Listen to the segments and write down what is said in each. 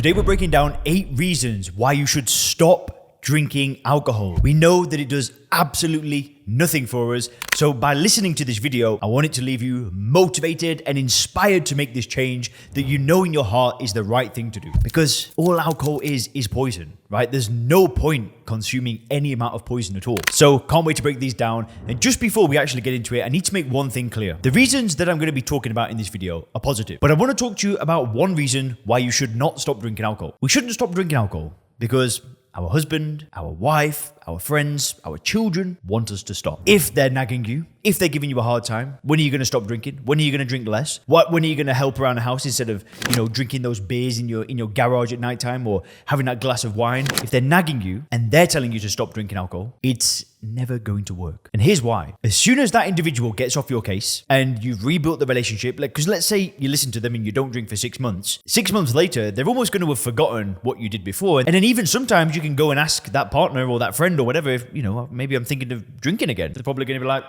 Today we're breaking down 8 reasons why you should stop drinking alcohol. We know that it does absolutely nothing for us. So by listening to this video, I want it to leave you motivated and inspired to make this change that you know in your heart is the right thing to do. Because all alcohol is poison, right? There's no point consuming any amount of poison at all. So can't wait to break these down. And just before we actually get into it, I need to make one thing clear. The reasons that I'm going to be talking about in this video are positive, but I want to talk to you about one reason why you should not stop drinking alcohol. We shouldn't stop drinking alcohol because our husband, our wife, our friends, our children want us to stop. If they're nagging you, if they're giving you a hard time, when are you going to stop drinking? When are you going to drink less? When are you going to help around the house instead of, drinking those beers in your garage at nighttime or having that glass of wine? If they're nagging you and they're telling you to stop drinking alcohol, it's never going to work. And here's why. As soon as that individual gets off your case and you've rebuilt the relationship, because let's say you listen to them and you don't drink for 6 months, 6 months later, they're almost going to have forgotten what you did before. And then even sometimes you can go and ask that partner or that friend or whatever, if, maybe I'm thinking of drinking again. They're probably going to be like,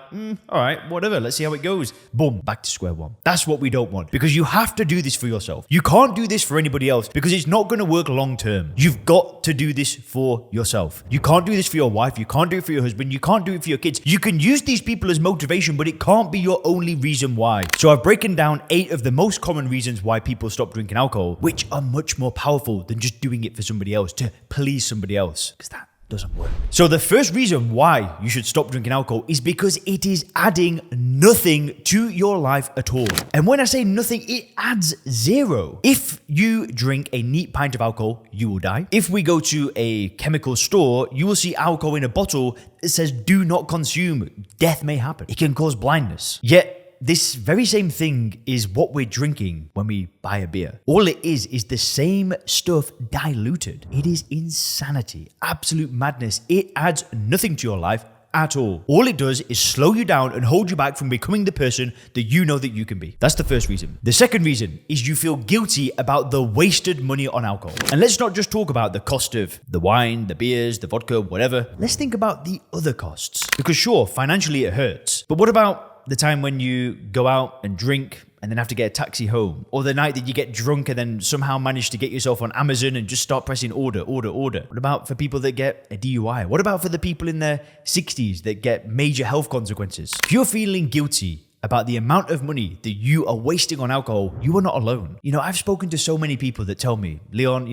all right, whatever, let's see how it goes. Boom, back to square one. That's what we don't want, because you have to do this for yourself. You can't do this for anybody else because it's not going to work long term. You've got to do this for yourself. You can't do this for your wife. You can't do it for your husband. You can't do it for your kids. You can use these people as motivation, but it can't be your only reason why. So I've broken down 8 of the most common reasons why people stop drinking alcohol, which are much more powerful than just doing it for somebody else, to please somebody else, because that doesn't work. So the first reason why you should stop drinking alcohol is because it is adding nothing to your life at all. And when I say nothing, it adds 0. If you drink a neat pint of alcohol, you will die. If we go to a chemical store, you will see alcohol in a bottle that says do not consume. Death may happen. It can cause blindness. Yet this very same thing is what we're drinking when we buy a beer. All it is the same stuff diluted. It is insanity, absolute madness. It adds nothing to your life at all. All it does is slow you down and hold you back from becoming the person that you know that you can be. That's the first reason. The second reason is you feel guilty about the wasted money on alcohol. And let's not just talk about the cost of the wine, the beers, the vodka, whatever. Let's think about the other costs. Because sure, financially it hurts. But what about the time when you go out and drink and then have to get a taxi home, or the night that you get drunk and then somehow manage to get yourself on Amazon and just start pressing order? What about for people that get a DUI? What about for the people in their 60s that get major health consequences? If you're feeling guilty about the amount of money that you are wasting on alcohol, you are not alone. I've spoken to so many people that tell me, Leon,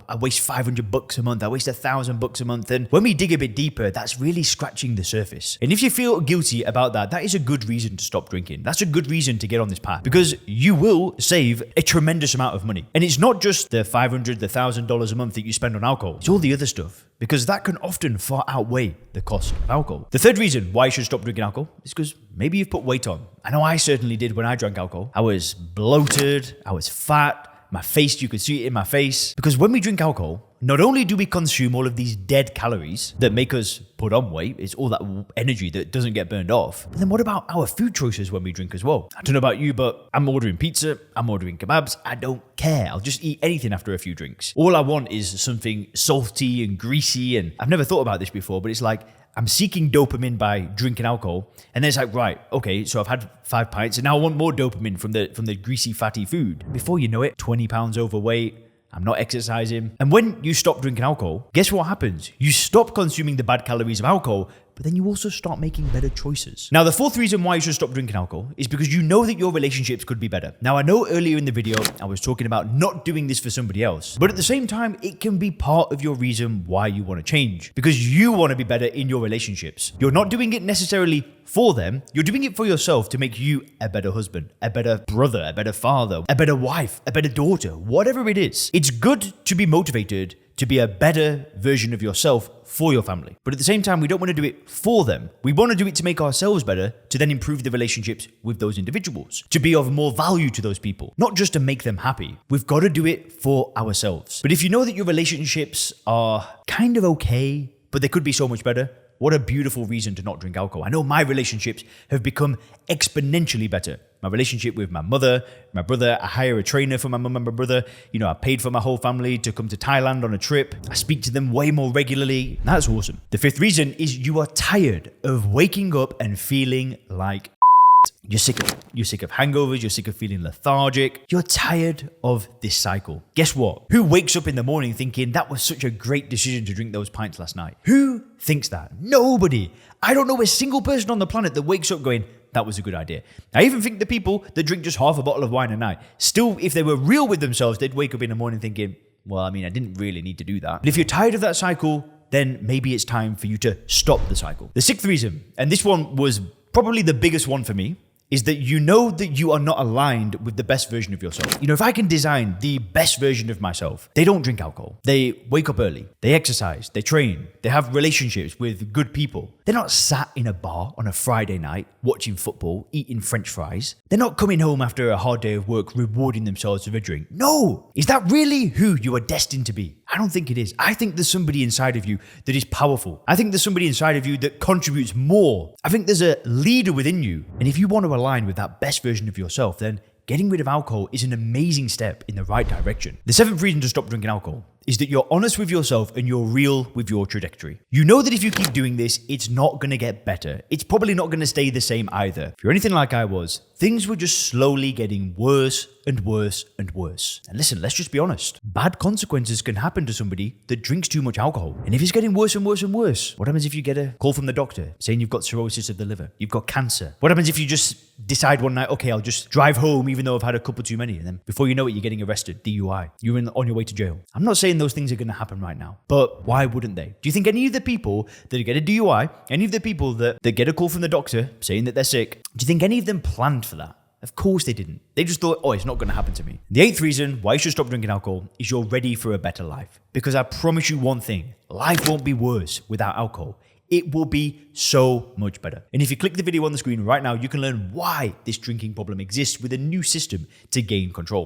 I waste $500 a month. I waste $1,000 a month. And when we dig a bit deeper, that's really scratching the surface. And if you feel guilty about that, that is a good reason to stop drinking. That's a good reason to get on this path, because you will save a tremendous amount of money. And it's not just the $500, the $1,000 a month that you spend on alcohol. It's all the other stuff, because that can often far outweigh the cost of alcohol. The third reason why you should stop drinking alcohol is because maybe you've put weight on. I know I certainly did when I drank alcohol. I was bloated, I was fat, my face, you could see it in my face. Because when we drink alcohol, not only do we consume all of these dead calories that make us put on weight, it's all that energy that doesn't get burned off. But then what about our food choices when we drink as well? I don't know about you, but I'm ordering pizza, I'm ordering kebabs. I don't care. I'll just eat anything after a few drinks. All I want is something salty and greasy. And I've never thought about this before, but it's like I'm seeking dopamine by drinking alcohol. And then it's like, right, okay, so I've had 5 pints and now I want more dopamine from the greasy, fatty food. Before you know it, 20 pounds overweight, I'm not exercising. And when you stop drinking alcohol, guess what happens? You stop consuming the bad calories of alcohol, but then you also start making better choices. Now, the fourth reason why you should stop drinking alcohol is because you know that your relationships could be better. Now, I know earlier in the video, I was talking about not doing this for somebody else, but at the same time, it can be part of your reason why you want to change, because you want to be better in your relationships. You're not doing it necessarily for them. You're doing it for yourself to make you a better husband, a better brother, a better father, a better wife, a better daughter, whatever it is. It's good to be motivated to be a better version of yourself for your family. But at the same time, we don't want to do it for them. We want to do it to make ourselves better, to then improve the relationships with those individuals, to be of more value to those people, not just to make them happy. We've got to do it for ourselves. But if you know that your relationships are kind of okay, but they could be so much better, what a beautiful reason to not drink alcohol. I know my relationships have become exponentially better. My relationship with my mother, my brother, I hire a trainer for my mum and my brother. I paid for my whole family to come to Thailand on a trip. I speak to them way more regularly. That's awesome. The fifth reason is you are tired of waking up and feeling like You're sick of it. You're sick of hangovers. You're sick of feeling lethargic. You're tired of this cycle. Guess what? Who wakes up in the morning thinking that was such a great decision to drink those pints last night? Who thinks that? Nobody. I don't know a single person on the planet that wakes up going, that was a good idea. I even think the people that drink just half a bottle of wine a night, still, if they were real with themselves, they'd wake up in the morning thinking, well, I mean, I didn't really need to do that. But if you're tired of that cycle, then maybe it's time for you to stop the cycle. The sixth reason, and this one was probably the biggest one for me, is that you know that you are not aligned with the best version of yourself. You know, if I can design the best version of myself, they don't drink alcohol. They wake up early. They exercise. They train. They have relationships with good people. They're not sat in a bar on a Friday night watching football, eating French fries. They're not coming home after a hard day of work, rewarding themselves with a drink. No! Is that really who you are destined to be? I don't think it is. I think there's somebody inside of you that is powerful. I think there's somebody inside of you that contributes more. I think there's a leader within you. And if you want to align with that best version of yourself, then getting rid of alcohol is an amazing step in the right direction. The seventh reason to stop drinking alcohol is that you're honest with yourself and you're real with your trajectory. You know that if you keep doing this, it's not going to get better. It's probably not going to stay the same either. If you're anything like I was, things were just slowly getting worse and worse and worse. And listen, let's just be honest. Bad consequences can happen to somebody that drinks too much alcohol. And if it's getting worse and worse and worse, what happens if you get a call from the doctor saying you've got cirrhosis of the liver, you've got cancer? What happens if you just decide one night, okay, I'll just drive home even though I've had a couple too many, and then before you know it, you're getting arrested, DUI, you're on your way to jail? I'm not saying those things are going to happen right now, but why wouldn't they? Do you think any of the people that get a DUI, any of the people that get a call from the doctor saying that they're sick, do you think any of them planned for that? Of course they didn't. They just thought, oh, it's not going to happen to me. The eighth reason why you should stop drinking alcohol is you're ready for a better life. Because I promise you one thing, life won't be worse without alcohol. It will be so much better. And if you click the video on the screen right now, you can learn why this drinking problem exists with a new system to gain control.